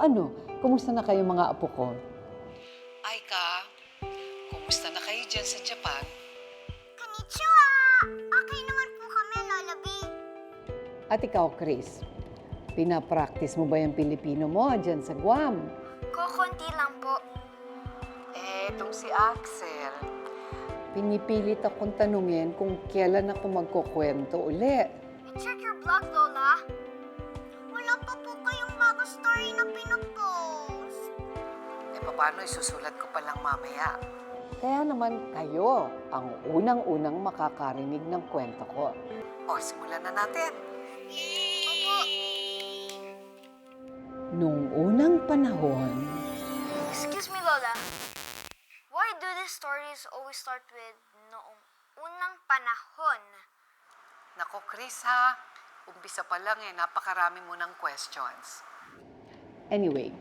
ano, kumusta na kayo mga apo ko? Aika, kumusta na kayo dyan sa Japan? Konnichiwa! Okay naman po kami, Lola B. At ikaw, Chris, pinapractice mo ba yung Pilipino mo dyan sa Guam? Kukunti lang po. Etong si Axel. Pinipilit akong tanungin kung kailan ako magkukwento uli. I-check your blog, Lola. Wala pa po kayong bago story na pinopost. Paano isusulat ko pa lang mamaya? Kaya naman kayo ang unang-unang makakarinig ng kwento ko. O, simulan na natin. Opo. Nung unang panahon, Excuse me, Lola. Why do these stories always start with noong unang panahon? Nako, Chris, ha? Umpisa pa lang napakarami mo ng questions. anyway,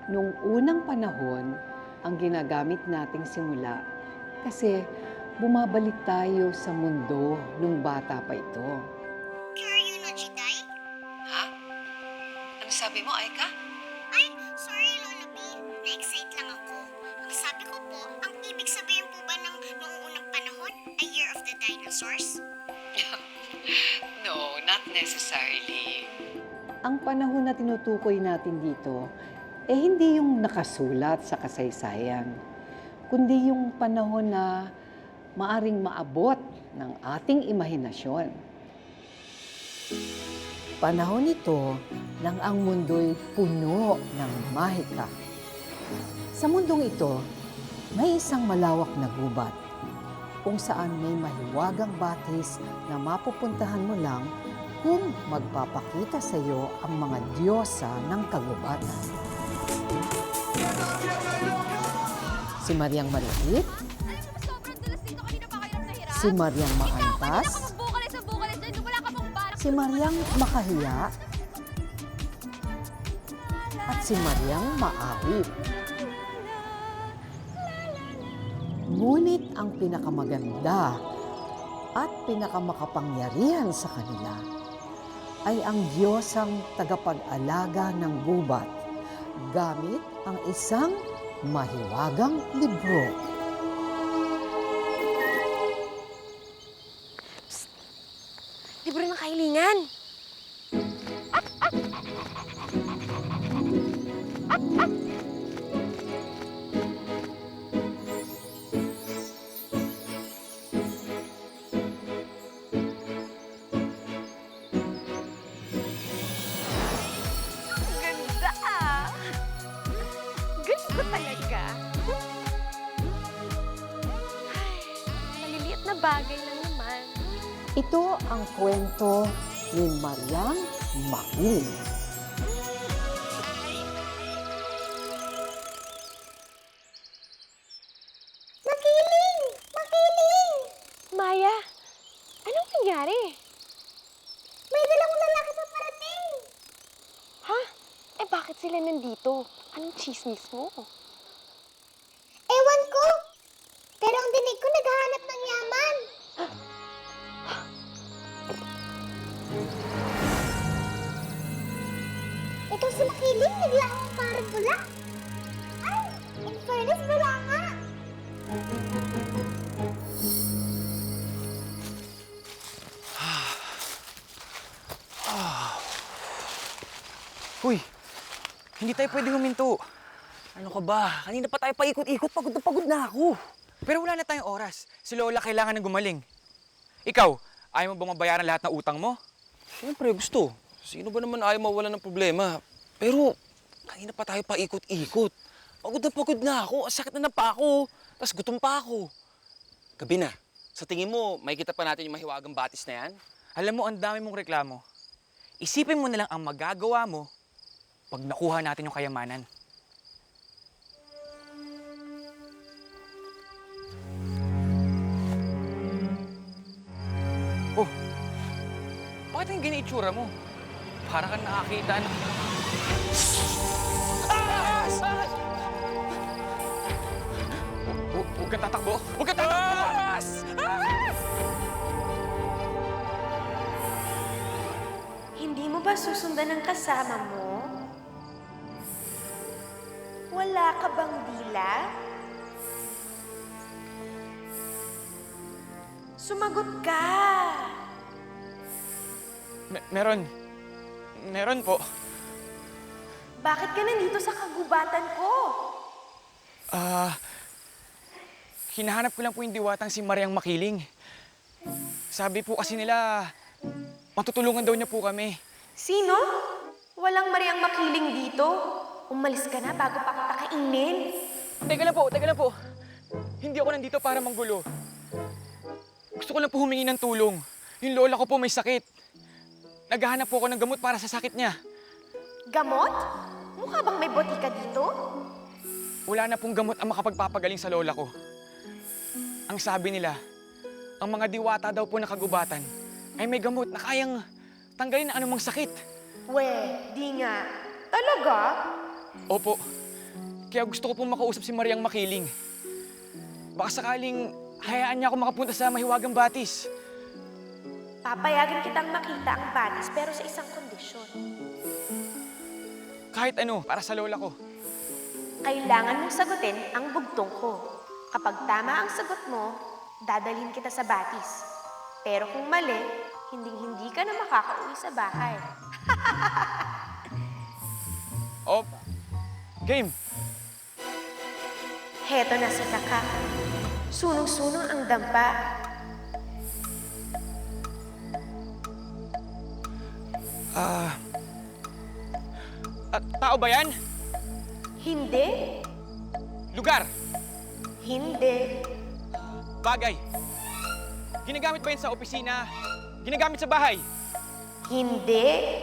nung unang panahon, ang ginagamit nating simula kasi bumabalik tayo sa mundo nung bata pa ito. Kiryu no Jidai? Ha? Ano sabi mo, Aika? Ay, sorry, Lola B. Na-excite lang ako. Ang sabi ko po, ang ibig sabihin po ba ng noong unang panahon ay Year of the Dinosaurs? No, not necessarily. Ang panahon na tinutukoy natin dito, hindi yung nakasulat sa kasaysayan, kundi yung panahon na maaring maabot ng ating imahinasyon. Panahon ito nang ang mundo'y puno ng mahika. Sa mundong ito, may isang malawak na gubat kung saan may mahiwagang batis na mapupuntahan mo lang kung magpapakita sa iyo ang mga diyosa ng kagubatan. Si Mariang Maliit, Sobrang dulas dito, kanina pa kayo nahirap. si Mariang Maantas, Sa bukalis dyan, wala ka pang barak. si Mariang Makahiya, at si Mariang Maawit. Ngunit ang pinakamaganda at pinakamakapangyarihan sa kanila ay ang Diyosang tagapag-alaga ng gubat gamit ang isang mahiwagang libro. Libro ng kahilingan. Ganda ah! Galing ko talaga. Ay, maliliit na bagay lang naman. Ito ang kwento ni Mariang Makiling. Makiling! Makiling! Maya, anong nangyari? May dalawang lalaki pa parating! Ha? Bakit sila nandito? Anong chismis mo? Ewan ko! Pero ang dinig ko naghahanap ng yaman. Ito si Makiling, naglaang parang bula. Ay, in fairness, bula nga. Hoy, hindi tayo pwedeng huminto. Ano ka ba? Kanina pa tayo paikot-ikot, pagod na ako. Pero wala na tayong oras. Si Lola kailangan ng gumaling. Ikaw, ayaw mo bang mabayaran lahat ng utang mo? Siyempre, gusto. Sino ba naman ayaw mawala ng problema? Pero, kanina pa tayo paikot-ikot. Pagod na ako. Ang sakit na ng pa ako. Tapos gutom pa ako. Gabi na. Sa tingin mo, makikita pa natin yung mahiwagang batis na yan? Alam mo, ang dami mong reklamo. Isipin mo na lang ang magagawa mo pag nakuha natin yung kayamanan. Oh, bakit yung ganyan itsura mo? Para kang nakakita ng... Huwag kang tatakbo! Huwag kang tatakbo! Hindi mo ba susundan ang kasama mo? Wala ka bang dila? Sumagot ka! Meron. Meron po. Bakit ka nandito sa kagubatan ko? Hinahanap ko lang po yung diwatang si Mariang Makiling. Sabi po kasi nila, matutulungan daw niya po kami. Sino? Walang Mariang Makiling dito. Umalis ka na bago pa kita kainin. Teka lang po. Hindi ako nandito para manggulo. Gusto ko lang po humingi ng tulong. Yung lola ko po may sakit. Naghahanap po ako ng gamot para sa sakit niya. Gamot? Mukha bang may botika dito? Wala na pong gamot ang makapagpapagaling sa lola ko. Ang sabi nila, ang mga diwata daw po na kagubatan ay may gamot na kayang tanggalin ang anumang sakit. Di nga. Talaga? Opo. Kaya gusto ko pong makausap si Mariang Makiling. Baka sakaling hayaan niya ako makapunta sa Mahiwagang Batis. Papayagan kitang makita ang batis pero sa isang kondisyon. Kahit ano, para sa lola ko. Kailangan mong sagutin ang bugtong ko. Kapag tama ang sagot mo, dadalhin kita sa batis. Pero kung mali, hindi ka na makakauwi sa bahay. Oh, game. Heto na si Kaka. Sunong-sunong ang dampa. Tao ba yan? Hindi. Lugar? Hindi. Bagay? Ginagamit ba yan sa opisina? Ginagamit sa bahay? Hindi.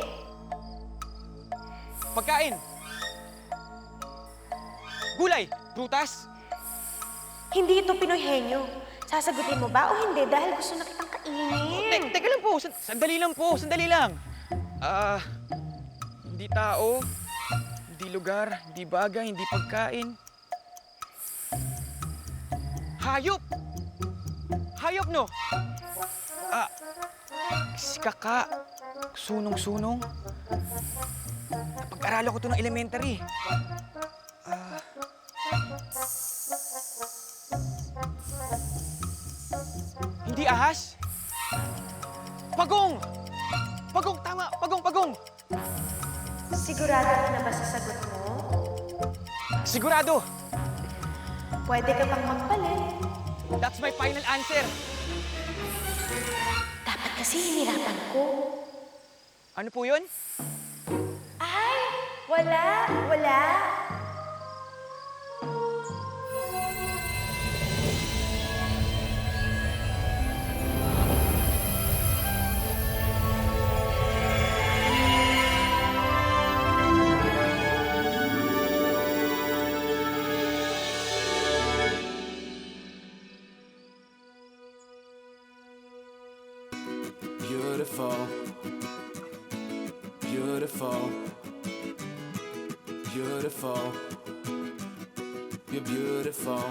Pagkain? Gulay? Prutas? Hindi ito Pinoy henyo. Sasagutin mo ba o hindi dahil gusto na kitang kainin? Teka lang po, sandali lang. Hindi tao, hindi lugar, hindi bagay, hindi pagkain. Hayop! Hayop, no? Si Kaka, sunong-sunong. Napag-aralan ko ito ng elementary. Hindi ahas? Pagong! Pagong, tama! Pagong! Sigurado ka na ba sa sagot mo? Sigurado! Pwede ka bang magpalit? That's my final answer. Dapat kasi hinirapan ko. Ano po yun? Ay! Wala! Beautiful, beautiful, beautiful. You're beautiful.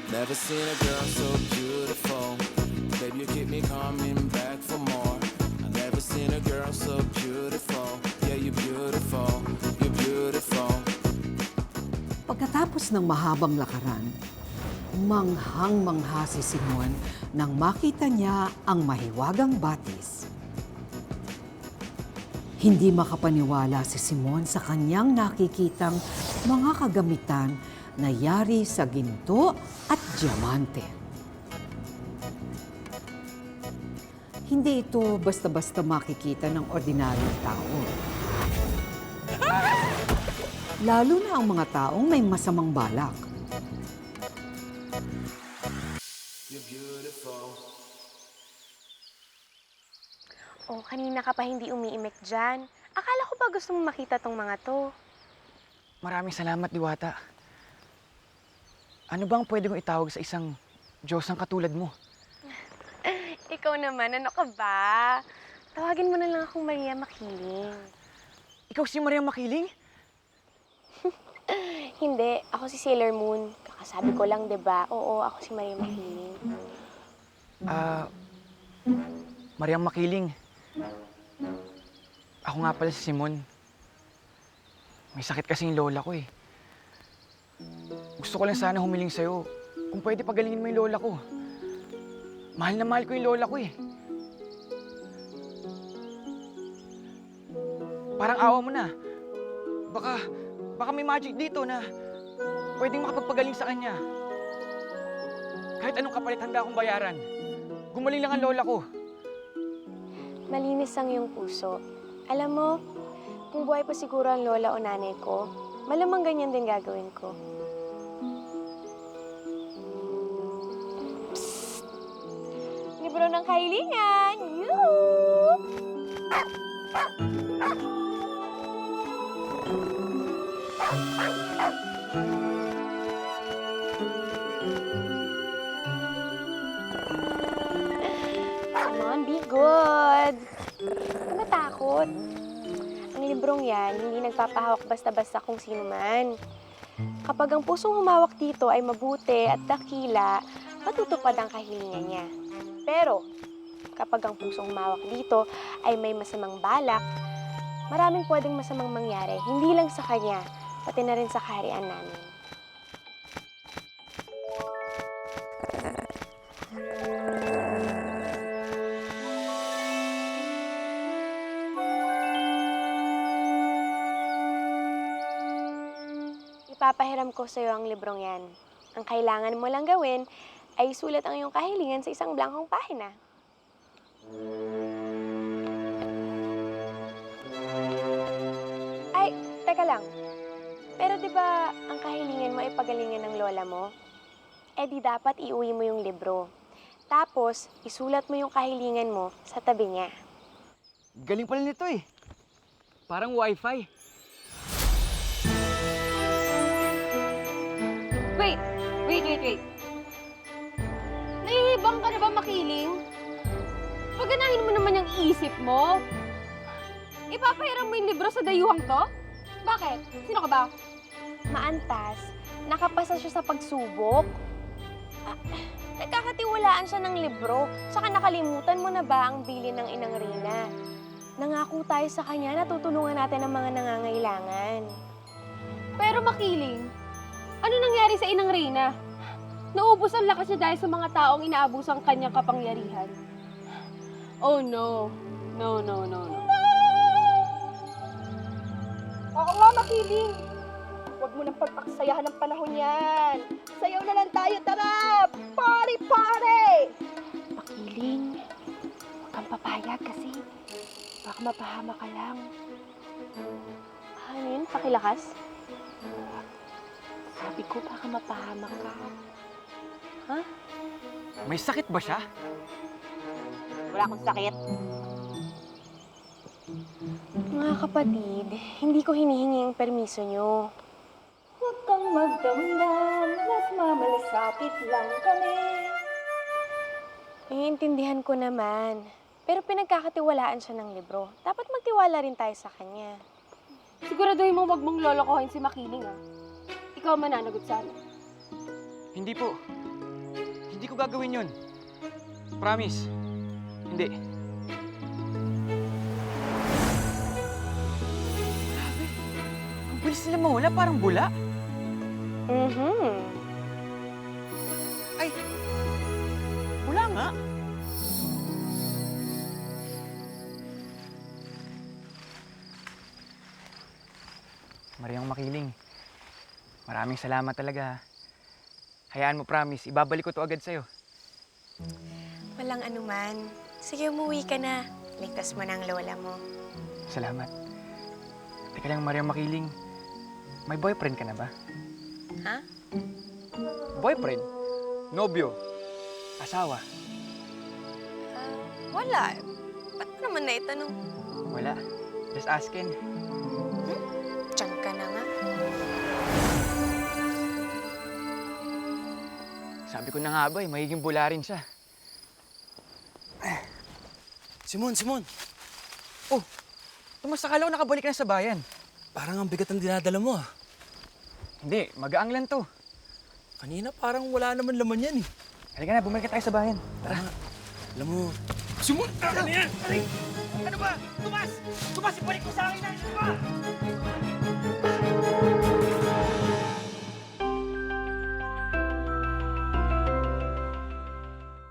Never seen a girl so beautiful. Baby, you keep me coming back for more. I never seen a girl so beautiful. Yeah, you're beautiful. You're beautiful. Pagkatapos ng mahabang lakaran, manghang-mangha si Simon nang makita niya ang mahiwagang batis. Hindi makapaniwala si Simon sa kanyang nakikitang mga kagamitan na yari sa ginto at diamante. Hindi ito basta-basta makikita ng ordinaryong tao. Lalo na ang mga taong may masamang balak. You're beautiful. Oh, kanina ka pa hindi umiimik dyan. Akala ko ba gusto mong makita tong mga to? Maraming salamat, Diwata. Ano bang pwede kong itawag sa isang Diyosang katulad mo? Ikaw naman, ano ka ba? Tawagin mo na lang akong Maria Makiling. Ikaw si Mariang Makiling? Hindi, ako si Sailor Moon. Kakasabi ko lang, 'di ba? Oo, ako si Maria Makiling. Mariang Makiling. Ako nga pala si Simon. May sakit kasi yung lola ko eh. Gusto ko lang sana humiling sa'yo. Kung pwede pagalingin mo yung lola ko. Mahal na mahal ko yung lola ko eh. Parang awa mo na. Baka may magic dito na pwedeng makapagpagaling sa kanya. Kahit anong kapalit handa akong bayaran. Gumaling lang ang lola ko. Malinis ang iyong puso. Alam mo, kung buhay pa siguro ang lola o nanay ko, malamang ganyan din gagawin ko. Psst! Libro ng kahilingan! Yoo! Come on, be good. Huwag ka matakot. Ang librong yan, hindi nagpapahawak basta-basta kung sino man. Kapag ang pusong humawak dito ay mabuti at dakila, matutupad ang kahilingan niya. Pero, kapag ang pusong humawak dito ay may masamang balak, maraming pwedeng masamang mangyari, hindi lang sa kanya, pati na rin sa kaharian namin. Ipapahiram ko sa'yo ang librong yan. Ang kailangan mo lang gawin ay isulat ang iyong kahilingan sa isang blankong pahina. Ay, teka lang. Pero di ba ang kahilingan mo ay pagalingan ng lola mo? Eh di dapat iuwi mo yung libro. Tapos, isulat mo yung kahilingan mo sa tabi niya. Galing pala nito eh. Parang wifi. Wait. Nahihibang ka na ba makiling? Paganahin mo naman yung isip mo. Ipapahiram mo yung libro sa dayuhang to? Bakit? Sino ka ba? Maantas, nakapasa siya sa pagsubok. Nagkakatiwalaan siya ng libro, saka nakalimutan mo na ba ang bilin ng Inang Rina? Nangako tayo sa kanya na tutulungan natin ang mga nangangailangan. Pero makiling, ano nangyari sa Inang Reyna? Naubos ang lakas niya dahil sa mga taong inaabos ang kanyang kapangyarihan. Oh no. No. Oo nga, makiling. Huwag mo nang pagpaksayahan ng panahon yan. Sayaw na lang tayo, tara! Party! Makiling, huwag kang papayag kasi baka mapahama ka lang. Ano yun? Pakilakas? Sabi ko, baka mapahama ka. Ha? May sakit ba siya? Wala akong sakit. Mga kapatid, hindi ko hinihingi ang permiso nyo. Huwag kang magdamdam, nagmamalasakit lang kami. Naiintindihan ko naman. Pero pinagkakatiwalaan siya ng libro. Dapat magtiwala rin tayo sa kanya. Siguraduhin mo wag mong lolokohin si Makiling, ah. Ikaw mananagot sana. Hindi po. Hindi ko gagawin yun. Promise. Hindi. Grabe. Ang bilis nila mawala, parang bula. Ay! Wala nga. Mariang Makiling, maraming salamat talaga. Hayaan mo, promise, ibabalik ko to agad sa'yo. Walang anuman. Sige, umuwi ka na. Ligtas mo na ang lola mo. Salamat. Teka lang, Mariang Makiling, may boyfriend ka na ba? Ha? Boyfriend? Nobyo? Asawa? Wala. Ba't mo naman naitanong? Wala. Just asking. Diyan ka na nga. Sabi ko na nga ba, magiging bula rin siya. Simon! Oh, Tomas, akala ko nakabalik ka na sa bayan. Parang ang bigat ang dinadala mo ah. Hindi, magaang lang to. Kanina parang wala naman laman yan eh. Halika na, bumalik tayo sa bayan. Tara. Alam mo, Simon! Ano yan? Ano ba? Tomas! Tomas, ibalik mo sa akin na! Ano ba?